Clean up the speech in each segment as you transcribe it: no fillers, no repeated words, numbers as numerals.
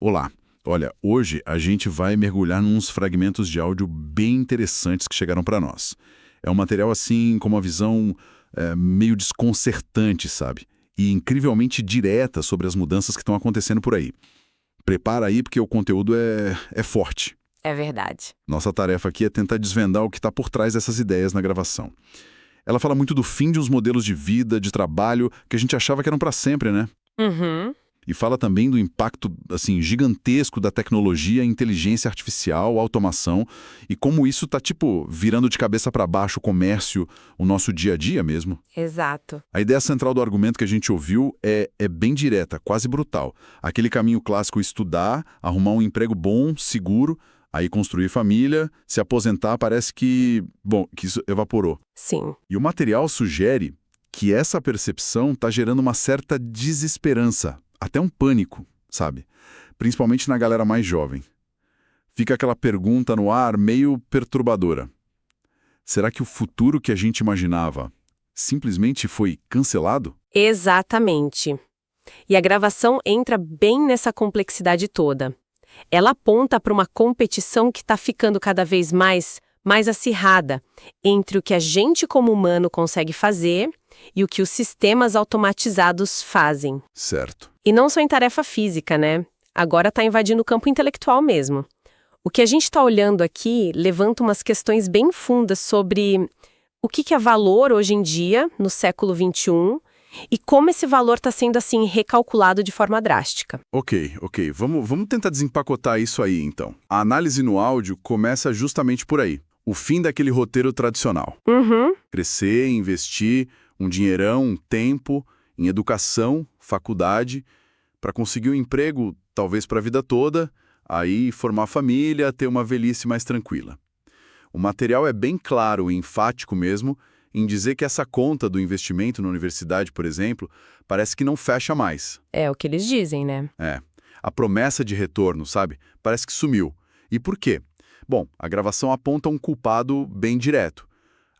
Olá. Olha, hoje a gente vai mergulhar nos fragmentos de áudio bem interessantes que chegaram para nós. É um material assim com uma visão meio desconcertante, sabe? E incrivelmente direta sobre as mudanças que estão acontecendo por aí. Prepara aí porque o conteúdo é forte. É verdade. Nossa tarefa aqui é tentar desvendar o que está por trás dessas ideias na gravação. Ela fala muito do fim de uns modelos de vida, de trabalho, que a gente achava que eram para sempre, né? Uhum. E fala também do impacto assim gigantesco da tecnologia, inteligência artificial, automação e como isso tá tipo virando de cabeça para baixo o comércio, o nosso dia a dia mesmo. Exato. A ideia central do argumento que a gente ouviu é bem direta, quase brutal. Aquele caminho clássico: estudar, arrumar um emprego bom, seguro, aí construir família, se aposentar, parece que isso evaporou. Sim. E o material sugere que essa percepção está gerando uma certa desesperança, até um pânico, sabe? Principalmente na galera mais jovem. Fica aquela pergunta no ar meio perturbadora. Será que o futuro que a gente imaginava simplesmente foi cancelado? Exatamente. E a gravação entra bem nessa complexidade toda. Ela aponta para uma competição que está ficando cada vez mais acirrada entre o que a gente como humano consegue fazer e o que os sistemas automatizados fazem. Certo. E não só em tarefa física, né? Agora está invadindo o campo intelectual mesmo. O que a gente está olhando aqui levanta umas questões bem fundas sobre o que é valor hoje em dia, no século XXI, e como esse valor está sendo, assim, recalculado de forma drástica. Ok. Vamos tentar desempacotar isso aí, então. A análise no áudio começa justamente por aí. O fim daquele roteiro tradicional. Uhum. Crescer, investir um dinheirão, um tempo, em educação, faculdade, para conseguir um emprego, talvez para a vida toda, aí formar família, ter uma velhice mais tranquila. O material é bem claro e enfático mesmo em dizer que essa conta do investimento na universidade, por exemplo, parece que não fecha mais. É o que eles dizem, né? A promessa de retorno, sabe? Parece que sumiu. E por quê? Bom, a gravação aponta um culpado bem direto.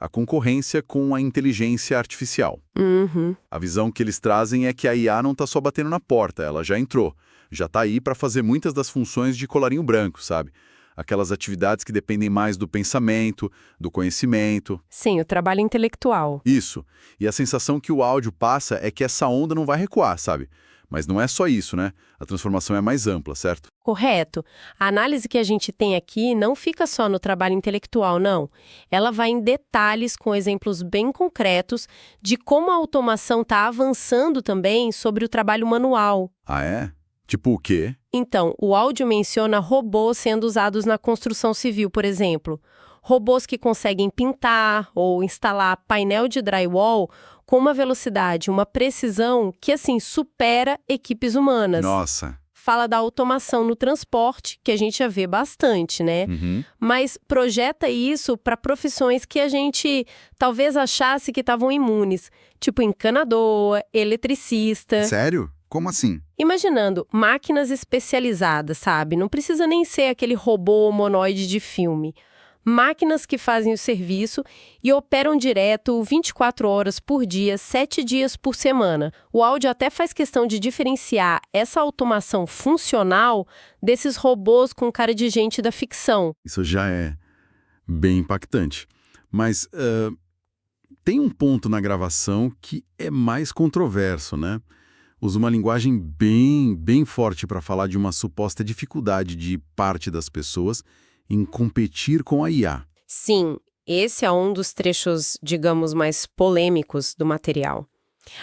A concorrência com a inteligência artificial. Uhum. A visão que eles trazem é que a IA não está só batendo na porta, ela já entrou. Já está aí para fazer muitas das funções de colarinho branco, sabe? Aquelas atividades que dependem mais do pensamento, do conhecimento. Sim, o trabalho intelectual. Isso. E a sensação que o áudio passa é que essa onda não vai recuar, sabe? Mas não é só isso, né? A transformação é mais ampla, certo? Correto. A análise que a gente tem aqui não fica só no trabalho intelectual, não. Ela vai em detalhes com exemplos bem concretos de como a automação está avançando também sobre o trabalho manual. Ah, é? Tipo o quê? Então, o áudio menciona robôs sendo usados na construção civil, por exemplo. Robôs que conseguem pintar ou instalar painel de drywall com uma velocidade, uma precisão que, assim, supera equipes humanas. Nossa. Fala da automação no transporte, que a gente já vê bastante, né? Uhum. Mas projeta isso para profissões que a gente talvez achasse que estavam imunes, tipo encanador, eletricista. Sério? Como assim? Imaginando máquinas especializadas, sabe? Não precisa nem ser aquele robô humanoide de filme. Máquinas que fazem o serviço e operam direto 24 horas por dia, 7 dias por semana. O áudio até faz questão de diferenciar essa automação funcional desses robôs com cara de gente da ficção. Isso já é bem impactante. Mas tem um ponto na gravação que é mais controverso, né? Usa uma linguagem bem forte para falar de uma suposta dificuldade de parte das pessoas em competir com a IA. Sim, esse é um dos trechos, digamos, mais polêmicos do material.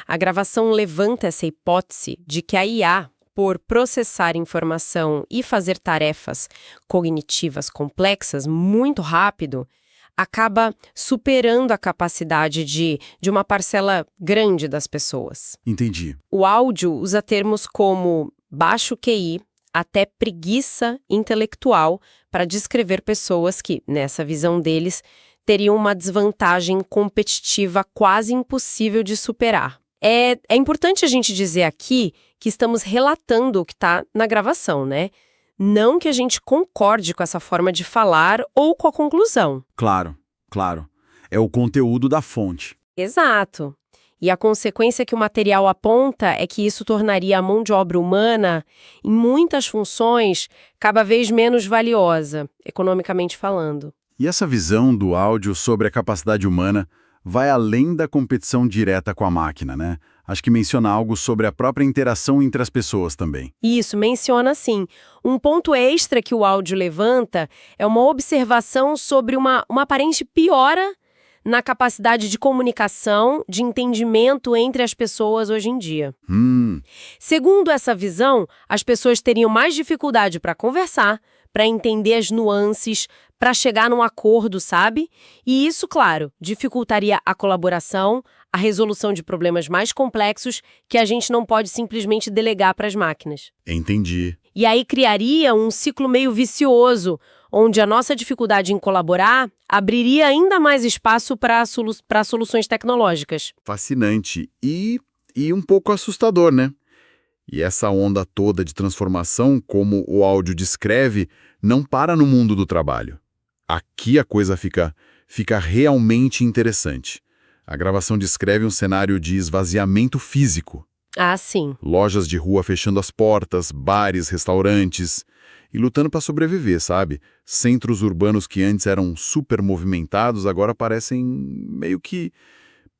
A gravação levanta essa hipótese de que a IA, por processar informação e fazer tarefas cognitivas complexas muito rápido, acaba superando a capacidade de uma parcela grande das pessoas. Entendi. O áudio usa termos como baixo QI, até preguiça intelectual para descrever pessoas que, nessa visão deles, teriam uma desvantagem competitiva quase impossível de superar. É importante a gente dizer aqui que estamos relatando o que está na gravação, né? Não que a gente concorde com essa forma de falar ou com a conclusão. Claro. É o conteúdo da fonte. Exato. E a consequência que o material aponta é que isso tornaria a mão de obra humana, em muitas funções, cada vez menos valiosa, economicamente falando. E essa visão do áudio sobre a capacidade humana vai além da competição direta com a máquina, né? Acho que menciona algo sobre a própria interação entre as pessoas também. Isso, menciona sim. Um ponto extra que o áudio levanta é uma observação sobre uma aparente piora na capacidade de comunicação, de entendimento entre as pessoas hoje em dia. Segundo essa visão, as pessoas teriam mais dificuldade para conversar, para entender as nuances, para chegar num acordo, sabe? E isso, claro, dificultaria a colaboração, a resolução de problemas mais complexos que a gente não pode simplesmente delegar para as máquinas. Entendi. E aí criaria um ciclo meio vicioso, onde a nossa dificuldade em colaborar abriria ainda mais espaço para soluções tecnológicas. Fascinante e um pouco assustador, né? E essa onda toda de transformação, como o áudio descreve, não para no mundo do trabalho. Aqui a coisa fica realmente interessante. A gravação descreve um cenário de esvaziamento físico. Ah, sim. Lojas de rua fechando as portas, bares, restaurantes, e lutando para sobreviver, sabe? Centros urbanos que antes eram super movimentados agora parecem meio que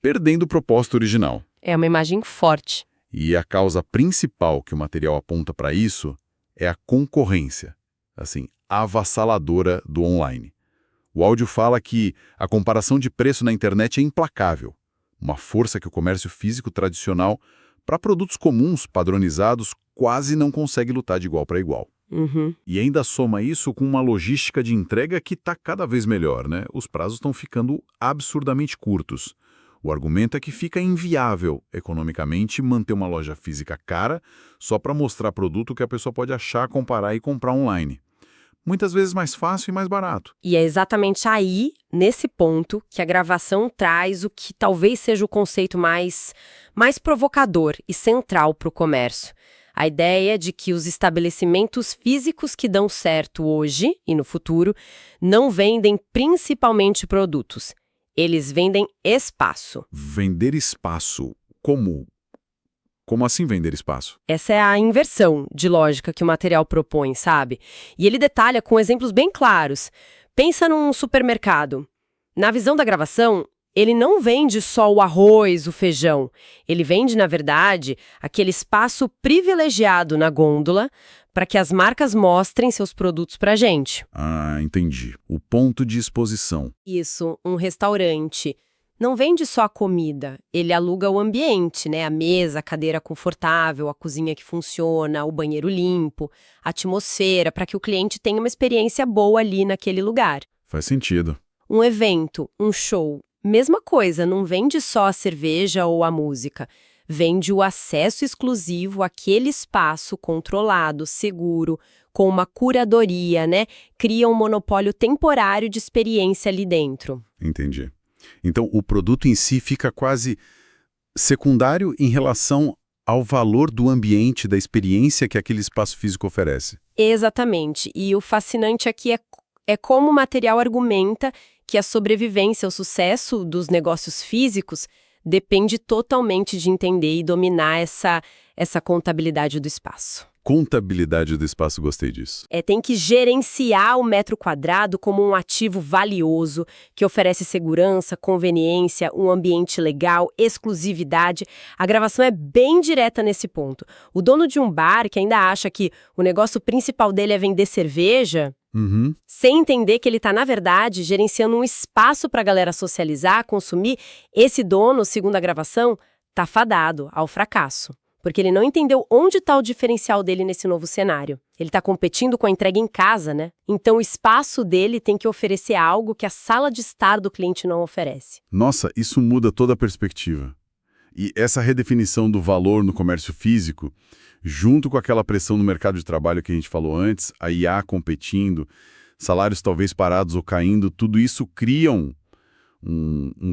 perdendo o propósito original. É uma imagem forte. E a causa principal que o material aponta para isso é a concorrência, assim, avassaladora do online. O áudio fala que a comparação de preço na internet é implacável, uma força que o comércio físico tradicional, para produtos comuns, padronizados, quase não consegue lutar de igual para igual. E ainda soma isso com uma logística de entrega que está cada vez melhor, né? Os prazos estão ficando absurdamente curtos. O argumento é que fica inviável, economicamente, manter uma loja física cara só para mostrar produto que a pessoa pode achar, comparar e comprar online. Muitas vezes mais fácil e mais barato. E é exatamente aí, nesse ponto, que a gravação traz o que talvez seja o conceito mais provocador e central para o comércio. A ideia de que os estabelecimentos físicos que dão certo hoje e no futuro não vendem principalmente produtos. Eles vendem espaço. Vender espaço? Como? Como assim vender espaço? Essa é a inversão de lógica que o material propõe, sabe? E ele detalha com exemplos bem claros. Pensa num supermercado. Na visão da gravação, ele não vende só o arroz, o feijão. Ele vende, na verdade, aquele espaço privilegiado na gôndola para que as marcas mostrem seus produtos para a gente. Ah, entendi. O ponto de exposição. Isso, um restaurante. Não vende só a comida, ele aluga o ambiente, né? A mesa, a cadeira confortável, a cozinha que funciona, o banheiro limpo, a atmosfera, para que o cliente tenha uma experiência boa ali naquele lugar. Faz sentido. Um evento, um show, mesma coisa, não vende só a cerveja ou a música. Vende o acesso exclusivo àquele espaço controlado, seguro, com uma curadoria, né? Cria um monopólio temporário de experiência ali dentro. Entendi. Então, o produto em si fica quase secundário em relação ao valor do ambiente, da experiência que aquele espaço físico oferece. Exatamente. E o fascinante aqui é como o material argumenta que a sobrevivência, o sucesso dos negócios físicos depende totalmente de entender e dominar essa contabilidade do espaço. Contabilidade do espaço, gostei disso. Tem que gerenciar o metro quadrado como um ativo valioso, que oferece segurança, conveniência, um ambiente legal, exclusividade. A gravação é bem direta nesse ponto. O dono de um bar que ainda acha que o negócio principal dele é vender cerveja, sem entender que ele está, na verdade, gerenciando um espaço para a galera socializar, consumir, esse dono, segundo a gravação, está fadado ao fracasso. Porque ele não entendeu onde está o diferencial dele nesse novo cenário. Ele está competindo com a entrega em casa, né? Então o espaço dele tem que oferecer algo que a sala de estar do cliente não oferece. Nossa, isso muda toda a perspectiva. E essa redefinição do valor no comércio físico, junto com aquela pressão no mercado de trabalho que a gente falou antes, a IA competindo, salários talvez parados ou caindo, tudo isso cria um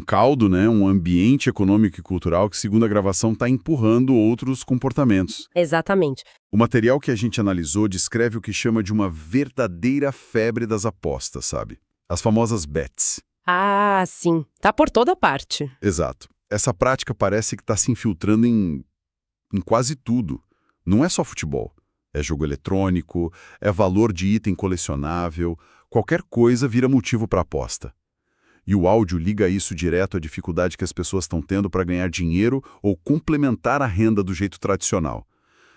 caldo, né? Um ambiente econômico e cultural que, segundo a gravação, está empurrando outros comportamentos. Exatamente. O material que a gente analisou descreve o que chama de uma verdadeira febre das apostas, sabe? As famosas bets. Ah, sim. Tá por toda parte. Exato. essa prática parece que está se infiltrando em quase tudo. Não é só futebol. É jogo eletrônico, é valor de item colecionável, qualquer coisa vira motivo para aposta. E o áudio liga isso direto à dificuldade que as pessoas estão tendo para ganhar dinheiro ou complementar a renda do jeito tradicional.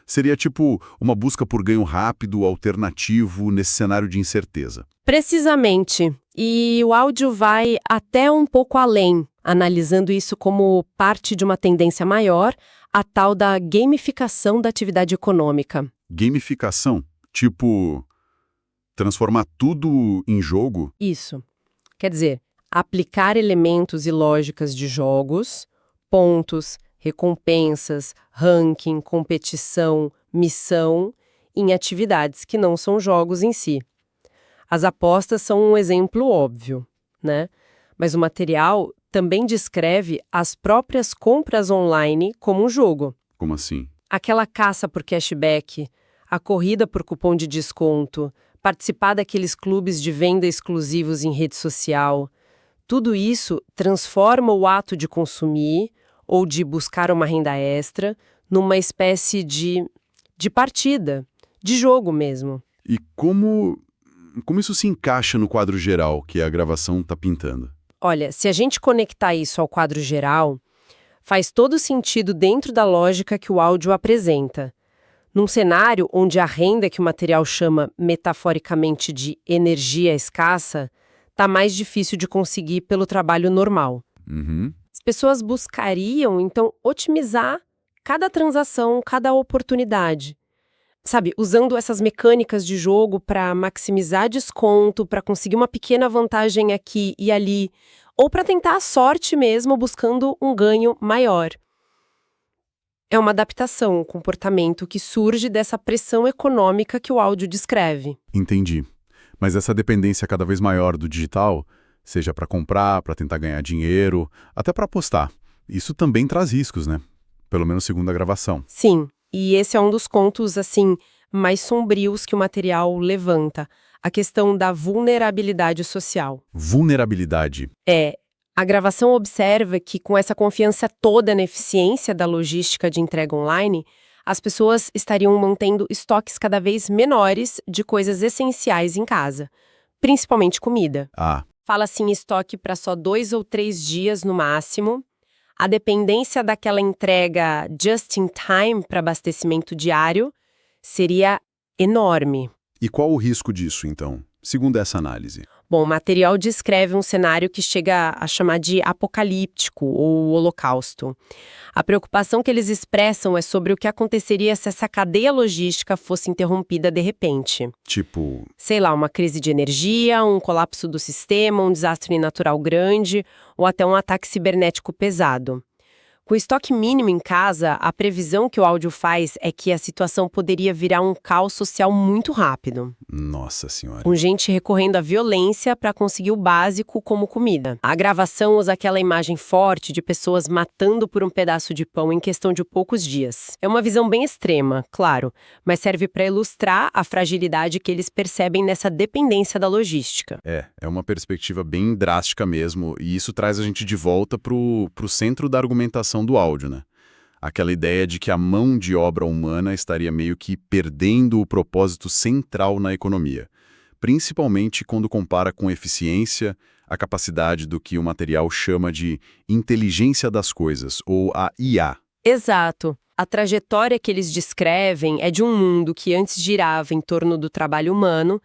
Seria tipo uma busca por ganho rápido, alternativo, nesse cenário de incerteza. Precisamente. E o áudio vai até um pouco além, analisando isso como parte de uma tendência maior, a tal da gamificação da atividade econômica. Gamificação? Tipo, transformar tudo em jogo? Isso. Quer dizer, aplicar elementos e lógicas de jogos, pontos, recompensas, ranking, competição, missão, em atividades que não são jogos em si. As apostas são um exemplo óbvio, né? Mas o material também descreve as próprias compras online como um jogo. Como assim? Aquela caça por cashback, a corrida por cupom de desconto, participar daqueles clubes de venda exclusivos em rede social. Tudo isso transforma o ato de consumir ou de buscar uma renda extra numa espécie de partida, de jogo mesmo. E como isso se encaixa no quadro geral que a gravação está pintando? Olha, se a gente conectar isso ao quadro geral, faz todo sentido dentro da lógica que o áudio apresenta. Num cenário onde a renda que o material chama metaforicamente de energia escassa está mais difícil de conseguir pelo trabalho normal. Uhum. As pessoas buscariam, então, otimizar cada transação, cada oportunidade. Sabe, usando essas mecânicas de jogo para maximizar desconto, para conseguir uma pequena vantagem aqui e ali, ou para tentar a sorte mesmo, buscando um ganho maior. É uma adaptação, um comportamento que surge dessa pressão econômica que o áudio descreve. Entendi. Mas essa dependência cada vez maior do digital, seja para comprar, para tentar ganhar dinheiro, até para apostar, isso também traz riscos, né? Pelo menos segundo a gravação. Sim, e esse é um dos pontos, assim, mais sombrios que o material levanta, a questão da vulnerabilidade social. Vulnerabilidade. A gravação observa que, com essa confiança toda na eficiência da logística de entrega online, as pessoas estariam mantendo estoques cada vez menores de coisas essenciais em casa, principalmente comida. Fala-se em estoque para só 2 ou 3 dias no máximo. A dependência daquela entrega just in time para abastecimento diário seria enorme. E qual o risco disso, então, segundo essa análise? Bom, o material descreve um cenário que chega a chamar de apocalíptico ou holocausto. A preocupação que eles expressam é sobre o que aconteceria se essa cadeia logística fosse interrompida de repente. Tipo, Sei lá, uma crise de energia, um colapso do sistema, um desastre natural grande ou até um ataque cibernético pesado. Com estoque mínimo em casa, a previsão que o áudio faz é que a situação poderia virar um caos social muito rápido. nossa senhora. Com gente recorrendo à violência para conseguir o básico como comida. A gravação usa aquela imagem forte de pessoas matando por um pedaço de pão em questão de poucos dias. É uma visão bem extrema, claro, mas serve para ilustrar a fragilidade que eles percebem nessa dependência da logística. É uma perspectiva bem drástica mesmo, e isso traz a gente de volta pro centro da argumentação do áudio, né? Aquela ideia de que a mão de obra humana estaria meio que perdendo o propósito central na economia, principalmente quando compara com eficiência, a capacidade do que o material chama de inteligência das coisas, ou a IA. Exato. A trajetória que eles descrevem é de um mundo que antes girava em torno do trabalho humano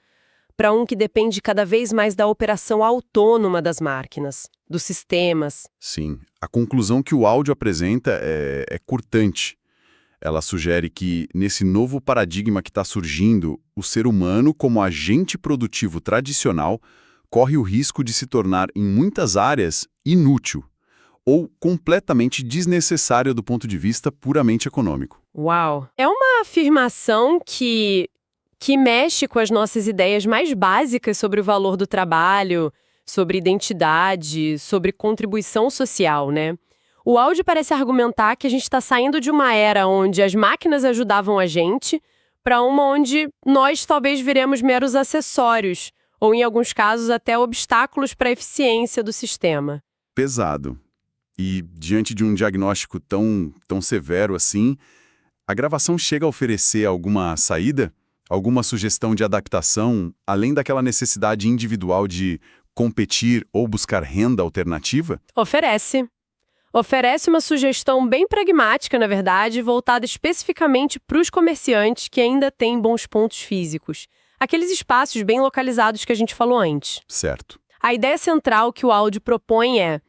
para um que depende cada vez mais da operação autônoma das máquinas, dos sistemas. Sim, a conclusão que o áudio apresenta é cortante. Ela sugere que, nesse novo paradigma que está surgindo, o ser humano, como agente produtivo tradicional, corre o risco de se tornar, em muitas áreas, inútil ou completamente desnecessário do ponto de vista puramente econômico. Uau! É uma afirmação que mexe com as nossas ideias mais básicas sobre o valor do trabalho, sobre identidade, sobre contribuição social, né? O áudio parece argumentar que a gente está saindo de uma era onde as máquinas ajudavam a gente para uma onde nós talvez viremos meros acessórios, ou em alguns casos até obstáculos para a eficiência do sistema. Pesado. E, diante de um diagnóstico tão severo assim, a gravação chega a oferecer alguma saída? Alguma sugestão de adaptação, além daquela necessidade individual de competir ou buscar renda alternativa? Oferece. Oferece uma sugestão bem pragmática, na verdade, voltada especificamente para os comerciantes que ainda têm bons pontos físicos. Aqueles espaços bem localizados que a gente falou antes. Certo. A ideia central que o áudio propõe é: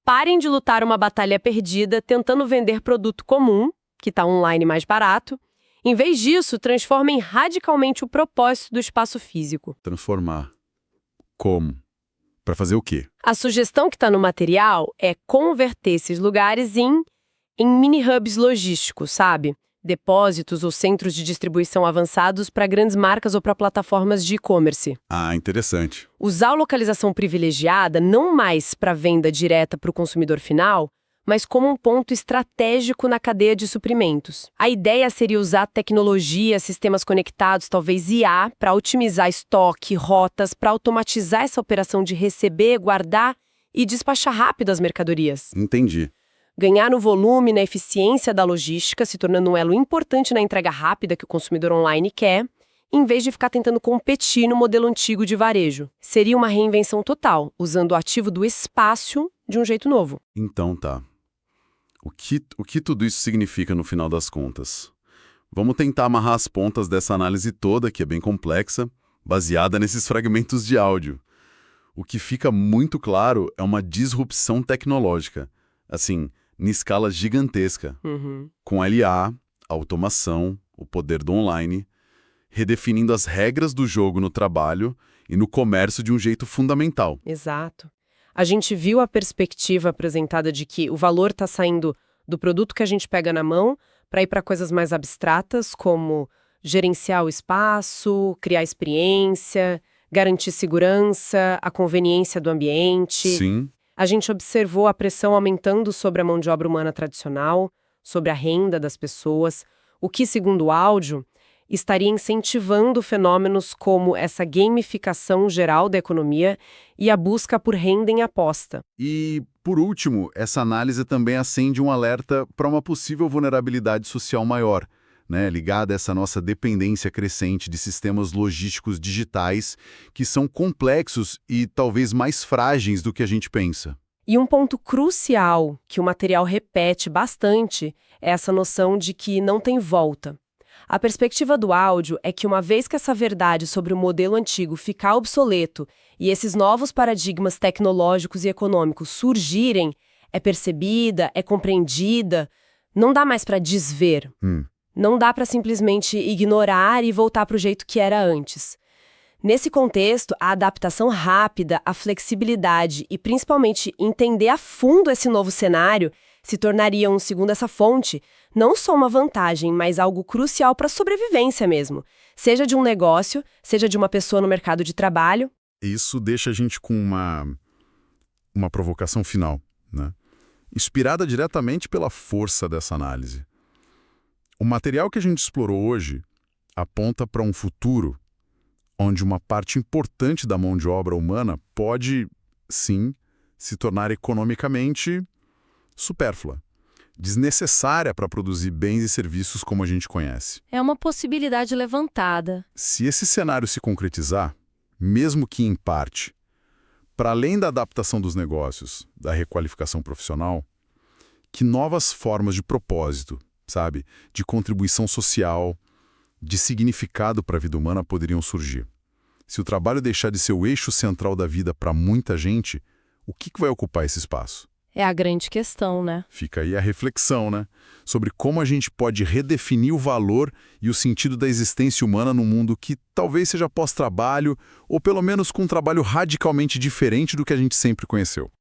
parem de lutar uma batalha perdida tentando vender produto comum, que está online mais barato. Em vez disso, transformem radicalmente o propósito do espaço físico. Transformar. Como? Para fazer o quê? A sugestão que está no material é converter esses lugares em mini-hubs logísticos, sabe? Depósitos ou centros de distribuição avançados para grandes marcas ou para plataformas de e-commerce. Ah, interessante. Usar a localização privilegiada não mais para venda direta para o consumidor final, mas como um ponto estratégico na cadeia de suprimentos. A ideia seria usar tecnologia, sistemas conectados, talvez IA, para otimizar estoque, rotas, para automatizar essa operação de receber, guardar e despachar rápido as mercadorias. Entendi. Ganhar no volume, na eficiência da logística, se tornando um elo importante na entrega rápida que o consumidor online quer, em vez de ficar tentando competir no modelo antigo de varejo. Seria uma reinvenção total, usando o ativo do espaço de um jeito novo. Então tá. O que tudo isso significa no final das contas? Vamos tentar amarrar as pontas dessa análise toda, que é bem complexa, baseada nesses fragmentos de áudio. O que fica muito claro é uma disrupção tecnológica, assim, em escala gigantesca, com LA, automação, o poder do online, redefinindo as regras do jogo no trabalho e no comércio de um jeito fundamental. Exato. A gente viu a perspectiva apresentada de que o valor está saindo do produto que a gente pega na mão para ir para coisas mais abstratas, como gerenciar o espaço, criar experiência, garantir segurança, a conveniência do ambiente. Sim. A gente observou a pressão aumentando sobre a mão de obra humana tradicional, sobre a renda das pessoas, o que, segundo o áudio, estaria incentivando fenômenos como essa gamificação geral da economia e a busca por renda em aposta. E, por último, essa análise também acende um alerta para uma possível vulnerabilidade social maior, né, ligada a essa nossa dependência crescente de sistemas logísticos digitais que são complexos e talvez mais frágeis do que a gente pensa. E um ponto crucial que o material repete bastante é essa noção de que não tem volta. A perspectiva do áudio é que uma vez que essa verdade sobre o modelo antigo ficar obsoleto e esses novos paradigmas tecnológicos e econômicos surgirem, é percebida, é compreendida, não dá mais para desver. Não dá para simplesmente ignorar e voltar para o jeito que era antes. Nesse contexto, a adaptação rápida, a flexibilidade e principalmente entender a fundo esse novo cenário se tornariam, segundo essa fonte, não só uma vantagem, mas algo crucial para a sobrevivência mesmo, seja de um negócio, seja de uma pessoa no mercado de trabalho. Isso deixa a gente com uma provocação final, né? Inspirada diretamente pela força dessa análise. O material que a gente explorou hoje aponta para um futuro onde uma parte importante da mão de obra humana pode, sim, se tornar economicamente supérflua, desnecessária para produzir bens e serviços como a gente conhece. É uma possibilidade levantada. Se esse cenário se concretizar, mesmo que em parte, para além da adaptação dos negócios, da requalificação profissional, que novas formas de propósito, sabe, de contribuição social, de significado para a vida humana poderiam surgir? Se o trabalho deixar de ser o eixo central da vida para muita gente, o que vai ocupar esse espaço? É a grande questão, né? Fica aí a reflexão, né? Sobre como a gente pode redefinir o valor e o sentido da existência humana num mundo que talvez seja pós-trabalho, ou pelo menos com um trabalho radicalmente diferente do que a gente sempre conheceu.